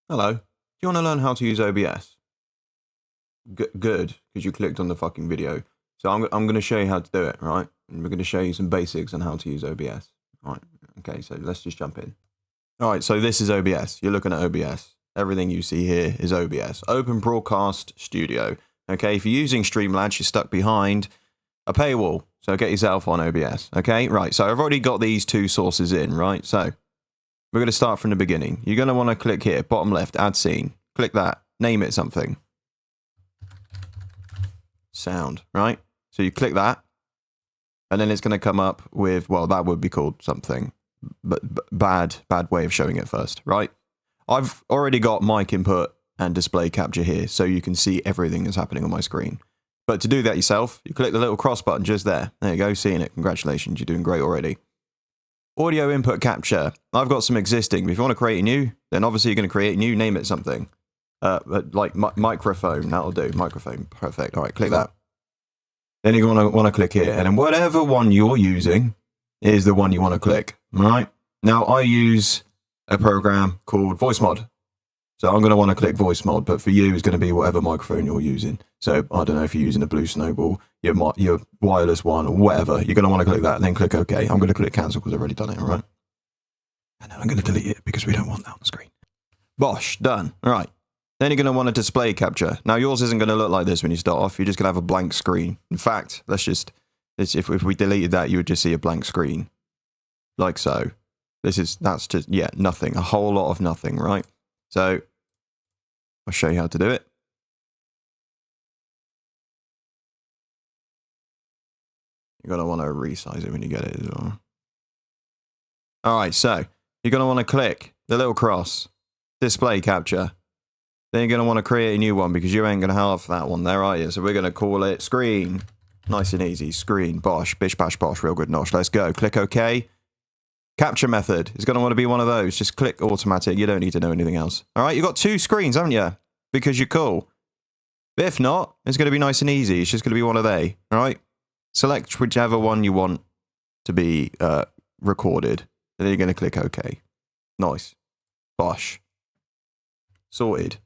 Hello. Do you want to learn how to use OBS? Good, because you clicked on the fucking video. So I'm going to show you how to do it, right? And we're going to show you some basics on how to use OBS. All right. Okay, so let's just jump in. All right, so this is OBS. You're looking at OBS. Everything you see here is OBS. Open Broadcast Studio. Okay, if you're using Streamlabs, you're stuck behind a paywall. So get yourself on OBS. Okay, right. So I've already got these two sources in, right? So we're going to start from the beginning. You're going to want to click here, bottom left, add scene. Click that. Name it something. Sound, right? So you click that, and then it's going to come up with, well, that would be called something, but bad way of showing it first, right? I've already got mic input and display capture here, so you can see everything that's happening on my screen. But to do that yourself, you click the little cross button just there. There you go, seeing it. Congratulations, you're doing great already. Audio input capture. I've got some existing. But if you want to create a new, then obviously you're going to create a new, name it something. Like microphone, that'll do. Microphone, perfect. All right, click that. Then you're going to want to click here. And then whatever one you're using is the one you want to click. All right. Now, I use a program called Voice Mod. So I'm going to want to click Voice Mod, but for you, it's going to be whatever microphone you're using. So I don't know if you're using a Blue Snowball, your wireless one, or whatever. You're going to want to click that, and then click OK. I'm going to click Cancel because I've already done it, all right? And then I'm going to delete it because we don't want that on the screen. Bosh, done. All right. Then you're going to want a display capture. Now, yours isn't going to look like this when you start off. You're just going to have a blank screen. In fact, if we deleted that, you would just see a blank screen. Like so. That's just, yeah, nothing. A whole lot of nothing, right? So I'll show you how to do it. You're going to want to resize it when you get it as well. All right, so you're going to want to click the little cross, display capture. Then you're going to want to create a new one because you ain't going to have that one there, are you? So we're going to call it screen. Nice and easy. Screen. Bosh. Bish, bash, bosh. Real good nosh. Let's go. Click OK. Capture method is going to want to be one of those. Just click automatic. You don't need to know anything else. All right, you've got two screens, haven't you? Because you're cool. But if not, it's going to be nice and easy. It's just going to be one of they. All right? Select whichever one you want to be recorded. And then you're going to click OK. Nice. Bosh. Sorted.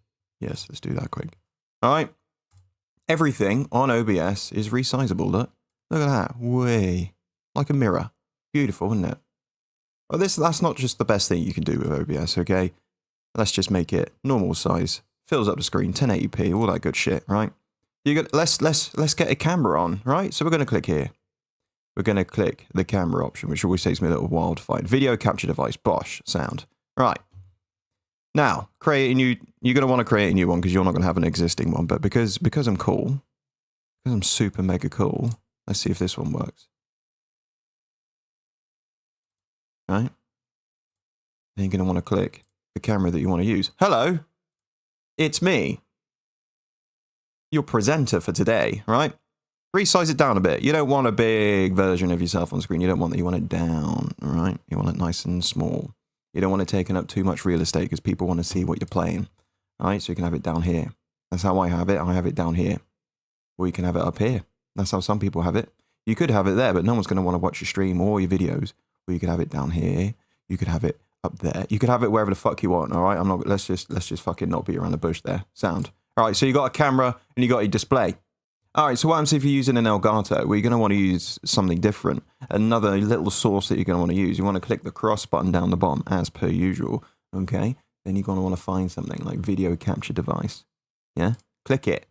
Yes, let's do that quick. All right. Everything on OBS is resizable. Look at that. Way. Like a mirror. Beautiful, isn't it? Well, that's not just the best thing you can do with OBS, okay? Let's just make it normal size. Fills up the screen, 1080p, all that good shit, right? Let's get a camera on, right? So we're going to click here. We're going to click the camera option, which always takes me a little while to find. Video capture device, Bosh, sound. Right. Now, you're going to want to create a new one because you're not going to have an existing one. But because I'm cool, because I'm super mega cool, let's see if this one works. Right? Then you're going to want to click the camera that you want to use. Hello, it's me, your presenter for today, right? Resize it down a bit. You don't want a big version of yourself on screen. You don't want that. You want it down, right? You want it nice and small. You don't want it taking up too much real estate because people want to see what you're playing, right? So you can have it down here. That's how I have it. I have it down here. Or you can have it up here. That's how some people have it. You could have it there, but no one's going to want to watch your stream or your videos. Or you could have it down here. You could have it up there. You could have it wherever the fuck you want, all right? Let's just fucking not beat around the bush there. Sound. All right, so you got a camera and you got a display. All right, so what happens if you're using an Elgato? Well, you're going to want to use something different. Another little source that you're going to want to use. You want to click the cross button down the bottom, as per usual, okay? Then you're going to want to find something like video capture device. Yeah? Click it.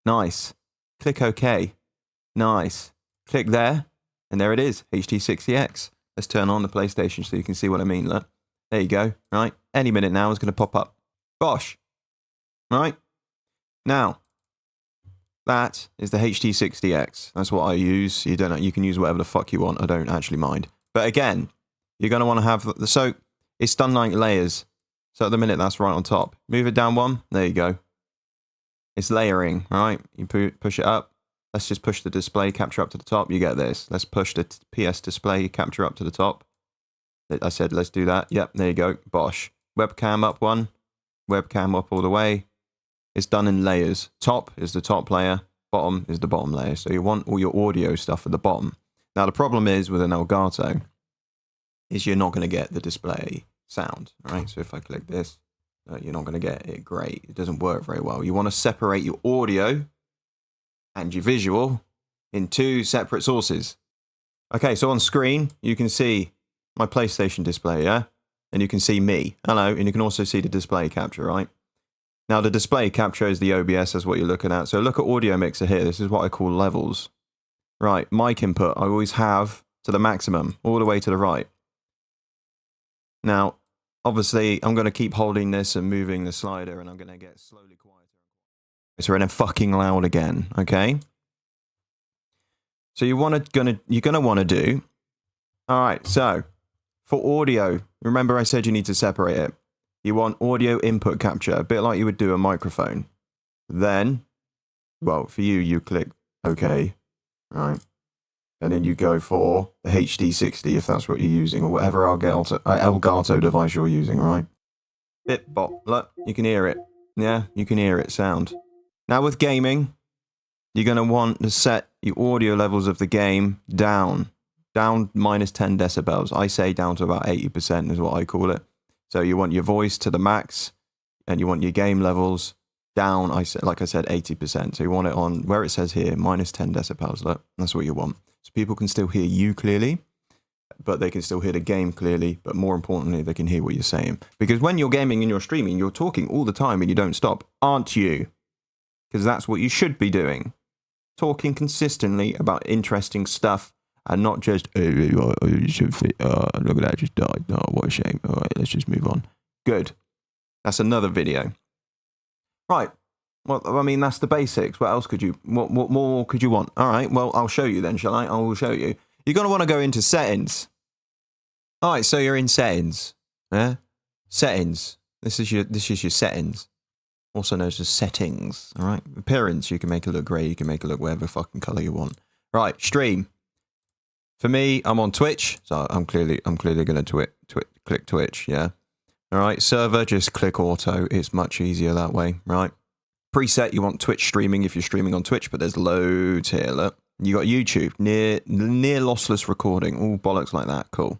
Nice. Click OK. Nice. Click there, and there it is, HD60X. Let's turn on the PlayStation so you can see what I mean. Look, there you go, right? Any minute now it's going to pop up. Bosh. Right? Now, that is the HD60X. That's what I use. You can use whatever the fuck you want. I don't actually mind. But again, you're going to want to have... So, it's done like layers. So at the minute, that's right on top. Move it down one. There you go. It's layering, right? You push it up. Let's just push the display capture up to the top. You get this. Let's push the PS display capture up to the top. I said, let's do that. Yep, there you go. Bosh. Webcam up one. Webcam up all the way. It's done in layers. Top is the top layer. Bottom is the bottom layer. So you want all your audio stuff at the bottom. Now, the problem is with an Elgato is you're not going to get the display sound. All right, so if I click this, you're not going to get it great. It doesn't work very well. You want to separate your audio and your visual in two separate sources. Okay, so on screen, you can see my PlayStation display, yeah? And you can see me. Hello, and you can also see the display capture, right? Now, the display capture is the OBS, that's what you're looking at. So look at audio mixer here. This is what I call levels. Right, mic input, I always have to the maximum, all the way to the right. Now, obviously, I'm going to keep holding this and moving the slider, and I'm going to get slowly quieter. So then fucking loud again, okay? So you're gonna want to do. All right, so for audio, remember I said you need to separate it. You want audio input capture, a bit like you would do a microphone. Then, well, for you, you click OK, right? And then you go for the HD60 if that's what you're using, or whatever Elgato device you're using, right? Bit bop, look, you can hear it. Yeah, you can hear it sound. Now with gaming, you're going to want to set your audio levels of the game down minus 10 decibels. I say down to about 80% is what I call it. So you want your voice to the max, and you want your game levels down, like I said, 80%. So you want it on, where it says here, minus 10 decibels. Look, that's what you want. So people can still hear you clearly, but they can still hear the game clearly. But more importantly, they can hear what you're saying. Because when you're gaming and you're streaming, you're talking all the time and you don't stop, aren't you? Because that's what you should be doing. Talking consistently about interesting stuff and not just, look at that, I just died. Oh, what a shame. All right, let's just move on. Good. That's another video. Right. Well, I mean, that's the basics. What else what more could you want? All right, well, I'll show you then, shall I? I will show you. You're going to want to go into settings. All right, so you're in settings. Yeah? Settings. This is your settings. Also known as settings, all right? Appearance, you can make it look grey, you can make it look whatever fucking colour you want. Right, stream. For me, I'm on Twitch, so I'm clearly going to click Twitch, yeah? All right, server, just click auto. It's much easier that way, right? Preset, you want Twitch streaming if you're streaming on Twitch, but there's loads here, look. You got YouTube, near lossless recording, all bollocks like that, cool.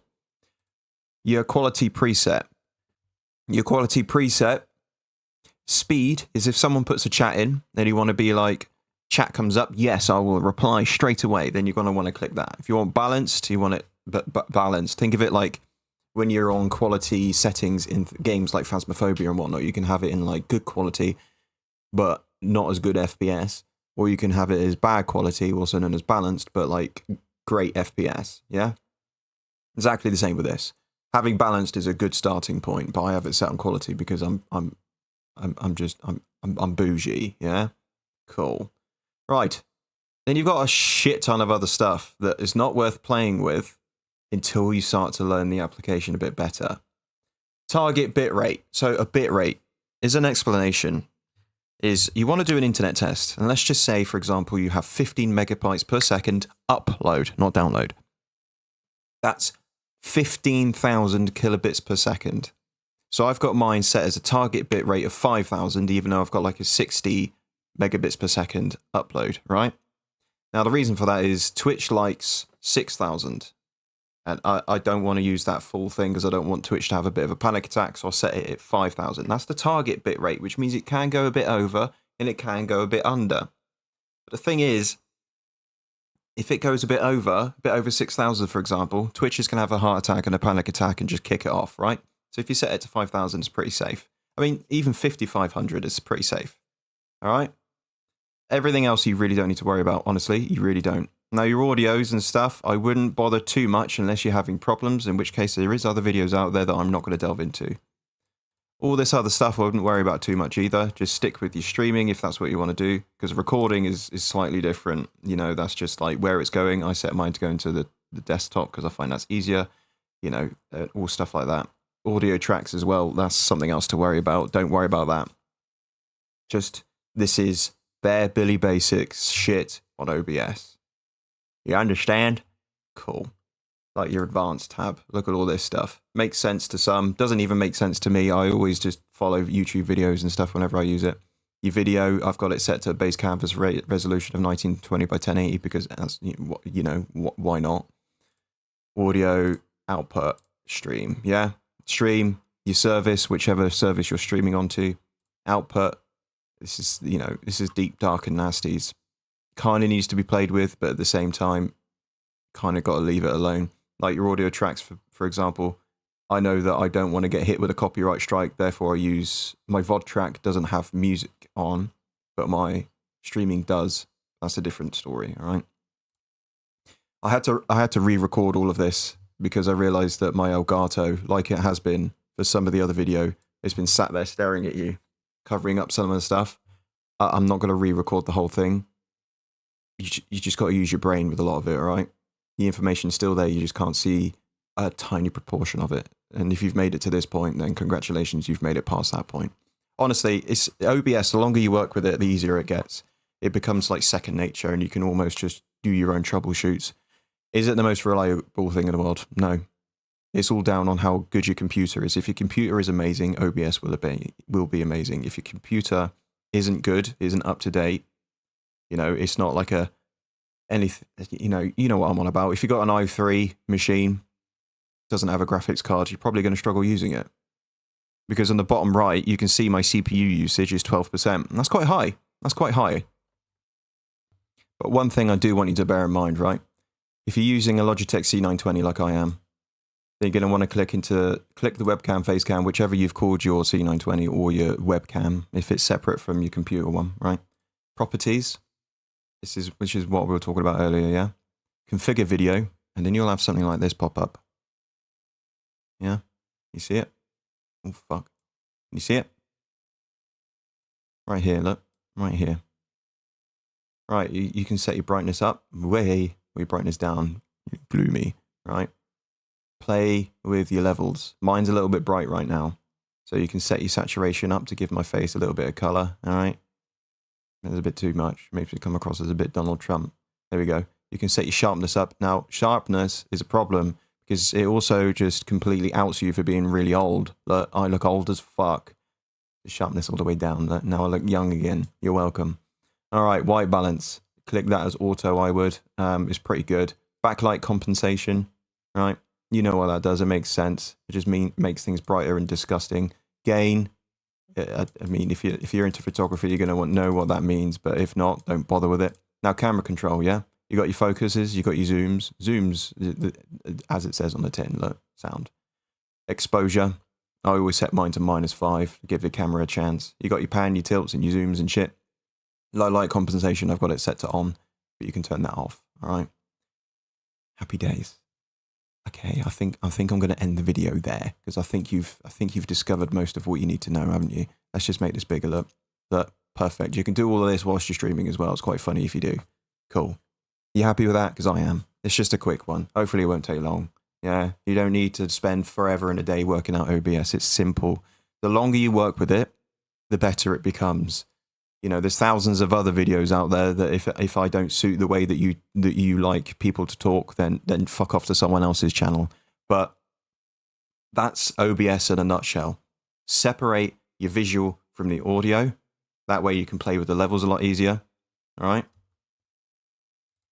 Your quality preset. Your quality preset. Speed is if someone puts a chat in and you want to be like, chat comes up, yes, I will reply straight away. Then you're going to want to click that. If you want balanced, you want it balanced. Think of it like when you're on quality settings in games like Phasmophobia and whatnot, you can have it in like good quality, but not as good FPS. Or you can have it as bad quality, also known as balanced, but like great FPS. Yeah? Exactly the same with this. Having balanced is a good starting point, but I have it set on quality because I'm bougie, yeah? Cool. Right. Then you've got a shit ton of other stuff that is not worth playing with until you start to learn the application a bit better. Target bitrate. So a bitrate is an explanation. Is you want to do an internet test, and let's just say, for example, you have 15 megabytes per second upload, not download. That's 15,000 kilobits per second. So I've got mine set as a target bit rate of 5,000, even though I've got like a 60 megabits per second upload, right? Now, the reason for that is Twitch likes 6,000. And I don't want to use that full thing because I don't want Twitch to have a bit of a panic attack, so I'll set it at 5,000. That's the target bit rate, which means it can go a bit over and it can go a bit under. But the thing is, if it goes a bit over 6,000, for example, Twitch is going to have a heart attack and a panic attack and just kick it off, right? So if you set it to 5,000, it's pretty safe. I mean, even 5,500 is pretty safe. All right? Everything else you really don't need to worry about, honestly. You really don't. Now, your audios and stuff, I wouldn't bother too much unless you're having problems, in which case there is other videos out there that I'm not going to delve into. All this other stuff I wouldn't worry about too much either. Just stick with your streaming if that's what you want to do, because recording is slightly different. You know, that's just like where it's going. I set mine to go into the desktop because I find that's easier, you know, all stuff like that. Audio tracks as well, that's something else to worry about. Don't worry about that. Just, this is bare Billy Basics shit on OBS. You understand? Cool. Like your advanced tab. Look at all this stuff. Makes sense to some. Doesn't even make sense to me. I always just follow YouTube videos and stuff whenever I use it. Your video, I've got it set to base canvas resolution of 1920 by 1080 because that's, you know, why not? Audio output stream. Yeah. Stream. your service, whichever service you're streaming onto, output. This is, you know, this is deep, dark, and nasties. Kind of needs to be played with, but at the same time, kind of got to leave it alone. Like your audio tracks, for example, I know that I don't want to get hit with a copyright strike, therefore I use my VOD track doesn't have music on, but my streaming does. That's a different story, all right? I had to re-record all of this because I realized that my Elgato, like it has been for some of the other video, it's been sat there staring at you, covering up some of the stuff. I'm not going to re-record the whole thing. You just got to use your brain with a lot of it, all right? The information's still there, you just can't see a tiny proportion of it. And if you've made it to this point, then congratulations, you've made it past that point. Honestly, it's OBS, the longer you work with it, the easier it gets. It becomes like second nature and you can almost just do your own troubleshoots. Is it the most reliable thing in the world? No. It's all down on how good your computer is. If your computer is amazing, OBS will be amazing. If your computer isn't good, isn't up to date, you know, it's not like anything, you know what I'm on about. If you've got an i3 machine, doesn't have a graphics card, you're probably going to struggle using it. Because on the bottom right, you can see my CPU usage is 12%. And that's quite high. That's quite high. But one thing I do want you to bear in mind, right? If you're using a Logitech C920 like I am, then you're going to want to click the webcam, face cam, whichever you've called your C920 or your webcam, if it's separate from your computer one, right? Properties, which is what we were talking about earlier, yeah? Configure video, and then you'll have something like this pop up. Yeah? You see it? Oh, fuck. You see it? Right here, look. Right here. Right, you can set your brightness up. Way brightness down. Gloomy, right? Play with your levels. Mine's a little bit bright right now. So you can set your saturation up to give my face a little bit of color, all right? There's a bit too much. Makes me come across as a bit Donald Trump. There we go. You can set your sharpness up. Now, sharpness is a problem because it also just completely outs you for being really old. Look, I look old as fuck. The sharpness all the way down. Look, now I look young again. You're welcome. All right, white balance. Click that as auto, I would. It's pretty good. Backlight compensation, right? You know what that does. It makes sense. It just makes things brighter and disgusting. Gain. I mean, if you're into photography, you're going to know what that means. But if not, don't bother with it. Now, camera control, yeah? You got your focuses, you got your zooms. Zooms, as it says on the tin, look, sound. Exposure. I always set mine to -5 to give the camera a chance. You got your pan, your tilts, and your zooms and shit. Low light compensation, I've got it set to on, but you can turn that off, all right? Happy days. Okay, I think I'm going to end the video there because I think you've discovered most of what you need to know, haven't you? Let's just make this bigger. Look, perfect. You can do all of this whilst you're streaming as well. It's quite funny if you do. Cool. You happy with that? Because I am. It's just a quick one. Hopefully it won't take long. Yeah, you don't need to spend forever and a day working out OBS. It's simple. The longer you work with it, the better it becomes. You know, there's thousands of other videos out there that if I don't suit the way that you like people to talk, then fuck off to someone else's channel. But that's OBS in a nutshell. Separate your visual from the audio. That way you can play with the levels a lot easier. All right.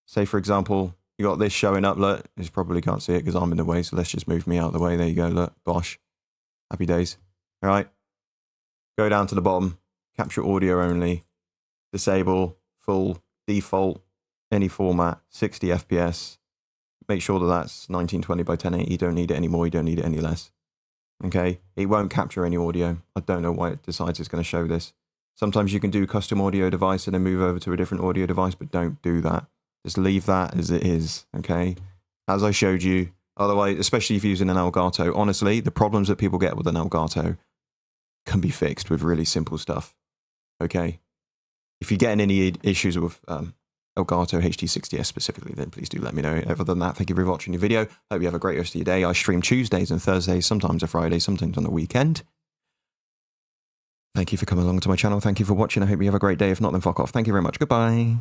Say, for example, you got this showing up. Look, you probably can't see it because I'm in the way. So let's just move me out of the way. There you go. Look, bosh. Happy days. All right. Go down to the bottom. Capture audio only, disable, full, default, any format, 60 FPS. Make sure that that's 1920 by 1080. You don't need it any more, you don't need it any less. Okay, it won't capture any audio. I don't know why it decides it's going to show this. Sometimes you can do custom audio device and then move over to a different audio device, but don't do that. Just leave that as it is, okay? As I showed you, otherwise, especially if you're using an Elgato, honestly, the problems that people get with an Elgato can be fixed with really simple stuff. Okay, if you're getting any issues with Elgato HD60S specifically, then please do let me know. Other than that, thank you for watching your video. Hope you have a great rest of your day. I stream Tuesdays and Thursdays, sometimes a Friday, sometimes on the weekend. Thank you for coming along to my channel. Thank you for watching. I hope you have a great day. If not, then fuck off. Thank you very much. Goodbye.